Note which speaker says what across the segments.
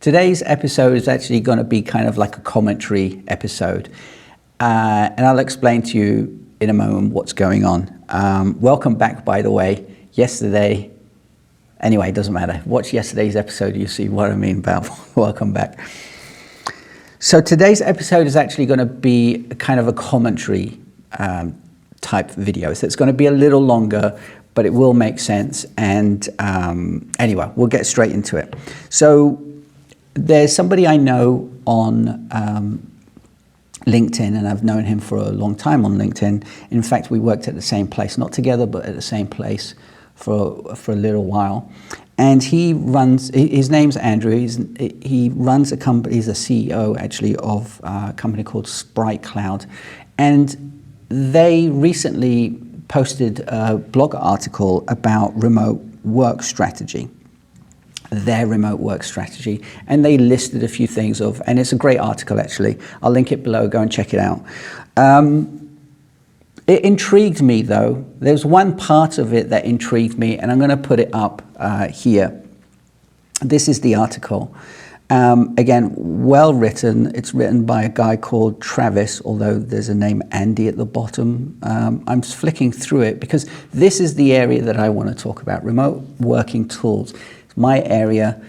Speaker 1: Today's episode is actually going to be kind of like a commentary episode, and I'll explain to you in a moment what's going on. Welcome back, by the way. Yesterday, anyway, it doesn't matter. Watch yesterday's episode, you see what I mean about welcome back. So today's episode is actually going to be kind of a commentary type video. So it's going to be a little longer, but it will make sense. And anyway, we'll get straight into it. So there's somebody I know on LinkedIn, and I've known him for a long time on LinkedIn. In fact, we worked at the same place, not together, but at the same place for a little while. And he runs, his name's Andrew, he runs a company, he's a CEO actually of a company called SpriteCloud. And they recently posted a blog article about remote work strategy, their remote work strategy. And they listed a few things and it's a great article actually. I'll link it below, go and check it out. It intrigued me though. There's one part of it that intrigued me, and I'm going to put it up here. This is the article. Again, well written. It's written by a guy called Travis, although there's a name Andy at the bottom. I'm flicking through it because this is the area that I want to talk about, remote working tools. It's my area,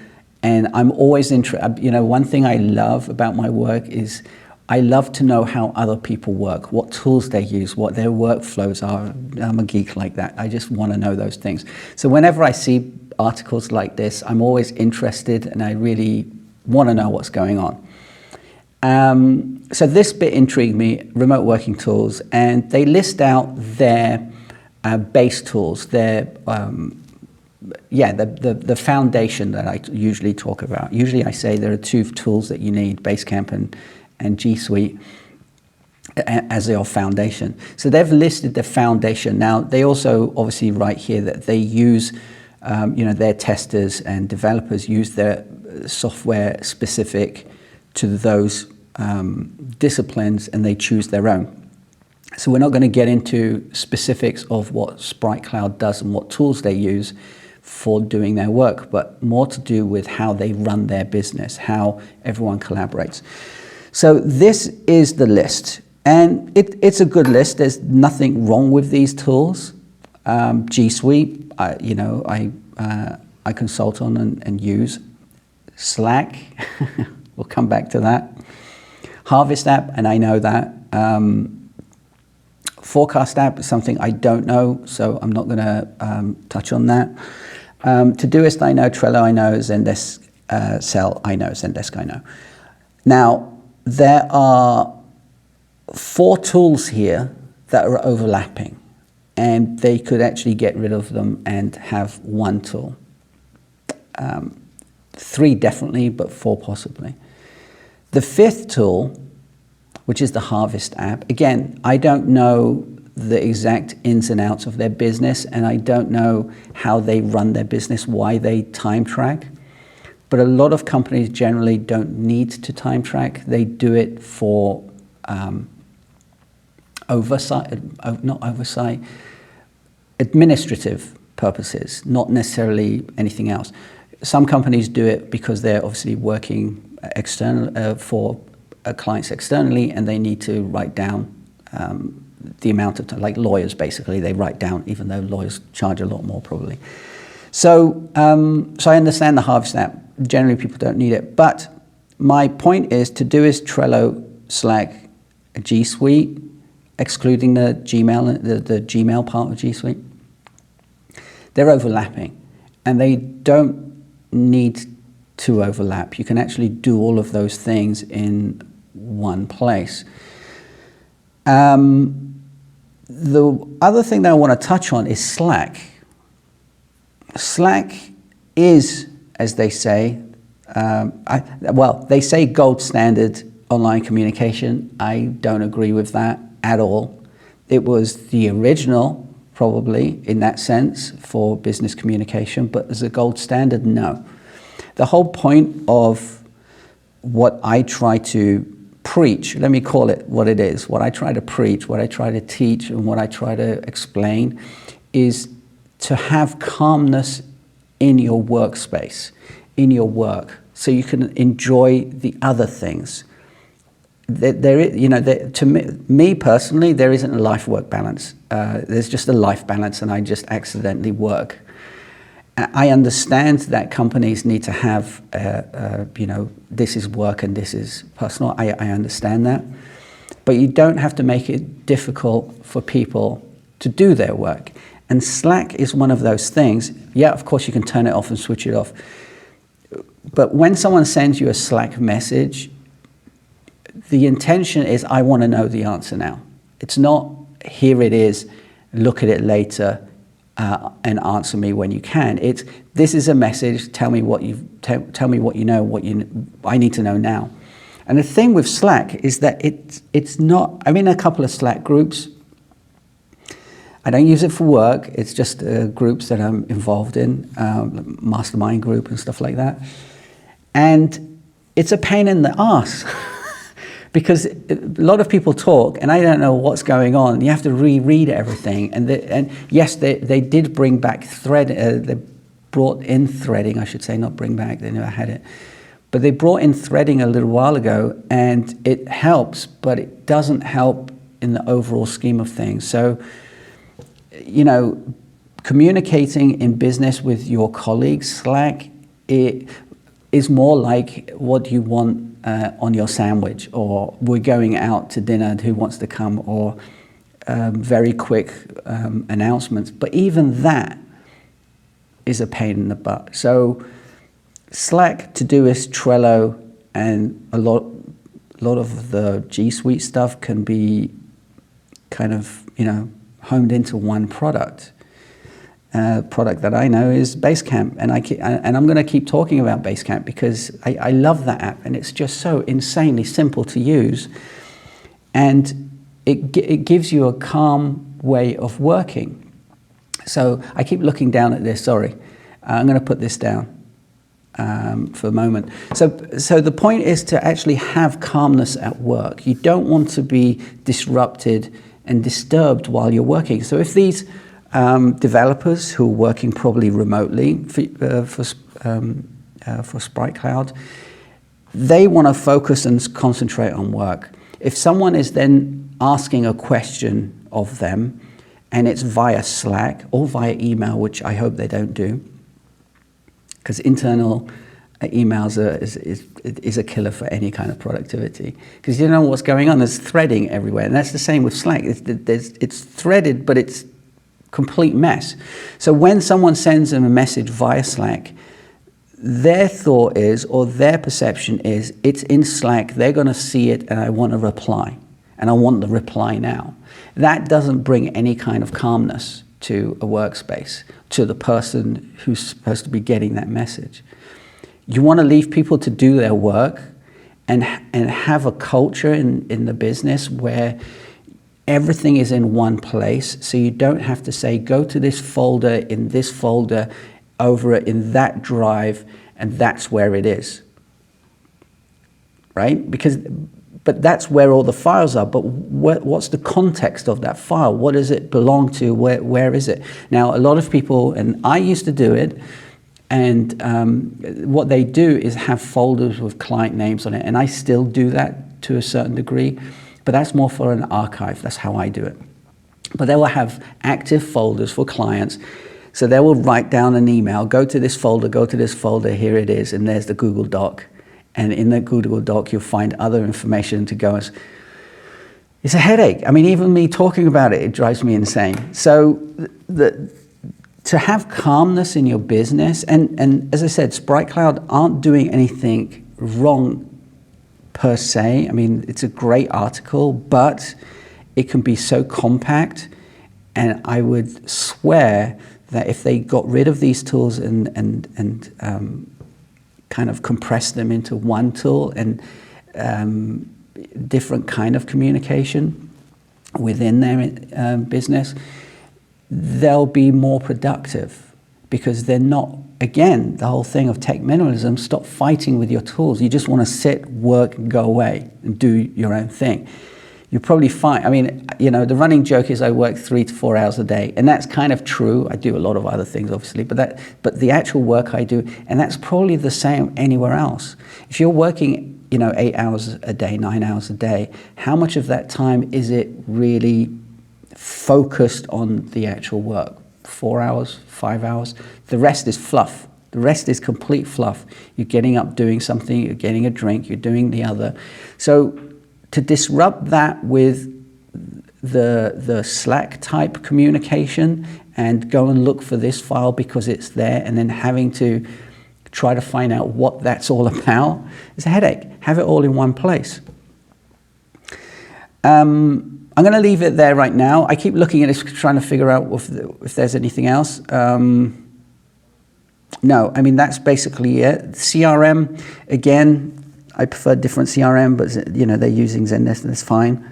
Speaker 1: and I'm always interested. You know, one thing I love about my work is I love to know how other people work, what tools they use, what their workflows are. I'm a geek like that. I just want to know those things. So whenever I see articles like this, I'm always interested and I really want to know what's going on. So this bit intrigued me, remote working tools, and they list out their base tools, their the foundation that I usually talk about. Usually I say there are two tools that you need, Basecamp and G Suite as your foundation. So they've listed the foundation. Now they also obviously write here that they use, their testers and developers use their software specific to those disciplines, and they choose their own. So we're not going to get into specifics of what SpriteCloud does and what tools they use for doing their work, but more to do with how they run their business, how everyone collaborates. So this is the list, and it's a good list. There's nothing wrong with these tools. G Suite, I consult on and use. Slack, we'll come back to that. Harvest app, and I know that. Forecast app is something I don't know, so I'm not going to touch on that. Todoist I know, Trello I know, Zendesk, Cell I know, Zendesk I know. Now, there are 4 tools here that are overlapping, and they could actually get rid of them and have one tool. 3 definitely, but 4 possibly. The 5th tool, which is the Harvest app, again, I don't know the exact ins and outs of their business, and I don't know how they run their business, why they time track. But a lot of companies generally don't need to time track. They do it for administrative purposes, not necessarily anything else. Some companies do it because they're obviously working for clients externally, and they need to write down the amount of time, like lawyers basically, they write down, even though lawyers charge a lot more probably. So I understand the Harvest app. Generally, people don't need it. But my point is, Todoist, Trello, Slack, G Suite, excluding the Gmail, the Gmail part of G Suite, they're overlapping, and they don't need to overlap. You can actually do all of those things in one place. The other thing that I want to touch on is Slack. Slack is, as they say, they say gold standard online communication. I don't agree with that at all. It was the original, probably, in that sense, for business communication, but as a gold standard, no. The whole point of what I try to preach, let me call it what it is, what I try to preach, what I try to teach, and what I try to explain is to have calmness in your workspace, in your work. so you can enjoy the other things. To me personally, there isn't a life-work balance. There's just a life balance, and I just accidentally work. I understand that companies need to have, this is work and this is personal. I understand that. But you don't have to make it difficult for people to do their work. And Slack is one of those things. Yeah, of course, you can turn it off and switch it off. But when someone sends you a Slack message, the intention is, I want to know the answer now. It's not, here it is, look at it later, and answer me when you can. It's, this is a message, tell me what you know, I need to know now. And the thing with Slack is that it's not, I'm in a couple of Slack groups. I don't use it for work, it's just groups that I'm involved in, mastermind group and stuff like that. And it's a pain in the ass. Because a lot of people talk, and I don't know what's going on. You have to reread everything. And yes, they did bring back they brought in threading, I should say, not bring back, they never had it. But they brought in threading a little while ago, and it helps, but it doesn't help in the overall scheme of things. So, communicating in business with your colleagues, Slack, it is more like what you want on your sandwich, or we're going out to dinner, who wants to come, or very quick announcements. But even that is a pain in the butt. So Slack, Todoist, Trello, and a lot of the G Suite stuff can be kind of, honed into one product. Product that I know is Basecamp, and I'm going to keep talking about Basecamp because I love that app, and it's just so insanely simple to use, and it gives you a calm way of working. So I keep looking down at this. Sorry, I'm going to put this down for a moment. So the point is to actually have calmness at work. You don't want to be disrupted and disturbed while you're working. So if these developers who are working probably remotely for SpriteCloud, they want to focus and concentrate on work. If someone is then asking a question of them, and it's via Slack or via email, which I hope they don't do, because internal emails is a killer for any kind of productivity, because you don't know what's going on. There's threading everywhere, and that's the same with Slack. It's threaded, but it's complete mess. So when someone sends them a message via Slack, their thought is, or their perception is, it's in Slack, they're going to see it, and I want a reply, and I want the reply now. That doesn't bring any kind of calmness to a workspace, to the person who's supposed to be getting that message. You want to leave people to do their work and have a culture in the business where everything is in one place, so you don't have to say, go to this folder, in this folder, over it in that drive, and that's where it is, right? But that's where all the files are, but what's the context of that file? What does it belong to? Where is it? Now, a lot of people, and I used to do it, and what they do is have folders with client names on it, and I still do that to a certain degree. But that's more for an archive. That's how I do it. But they will have active folders for clients. So they will write down an email, go to this folder, here it is, and there's the Google Doc. And in the Google Doc, you'll find other information to go. It's a headache. I mean, even me talking about it, it drives me insane. So to have calmness in your business, and as I said, SpriteCloud aren't doing anything wrong per se. I mean, it's a great article, but it can be so compact, and I would swear that if they got rid of these tools and kind of compressed them into one tool and different kind of communication within their business, they'll be more productive, because they're not, again, the whole thing of tech minimalism, stop fighting with your tools. You just want to sit, work, and go away and do your own thing. you probably find, I mean, you know, the running joke is I work 3 to 4 hours a day, and that's kind of true. I do a lot of other things, obviously, but the actual work I do, and that's probably the same anywhere else. If you're working, you know, 8 hours a day, 9 hours a day, how much of that time is it really focused on the actual work? 4 hours, 5 hours? The rest is fluff. The rest is complete fluff. You're getting up, doing something, you're getting a drink, you're doing the other. So to disrupt that with the Slack type communication and go and look for this file because it's there, and then having to try to find out what that's all about, is a headache. Have it all in one place. I'm going to leave it there right now. I keep looking at it, trying to figure out if there's anything else. No, I mean, that's basically it. CRM, again, I prefer different CRM, but you know, they're using Zendesk and it's fine.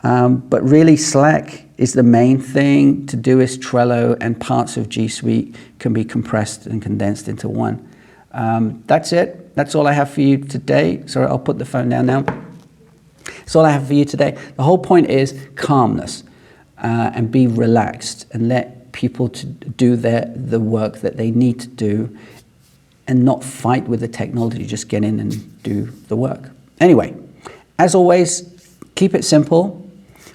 Speaker 1: But really Slack is the main thing. Todoist, Trello, and parts of G Suite can be compressed and condensed into one. That's it. That's all I have for you today. Sorry, I'll put the phone down now. That's all I have for you today. The whole point is calmness, and be relaxed and let people to do the work that they need to do and not fight with the technology. Just get in and do the work. Anyway, as always, keep it simple.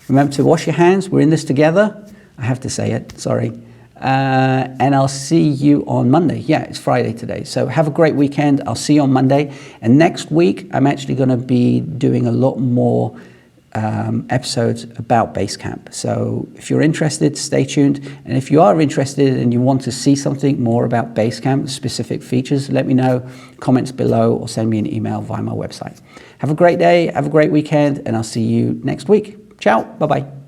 Speaker 1: Remember to wash your hands. We're in this together. I have to say it, sorry. And I'll see you on Monday. Yeah, it's Friday today. So have a great weekend. I'll see you on Monday. And next week, I'm actually going to be doing a lot more episodes about Basecamp. So if you're interested, stay tuned. And if you are interested and you want to see something more about Basecamp, specific features, let me know, comments below, or send me an email via my website. Have a great day, have a great weekend, and I'll see you next week. Ciao, bye-bye.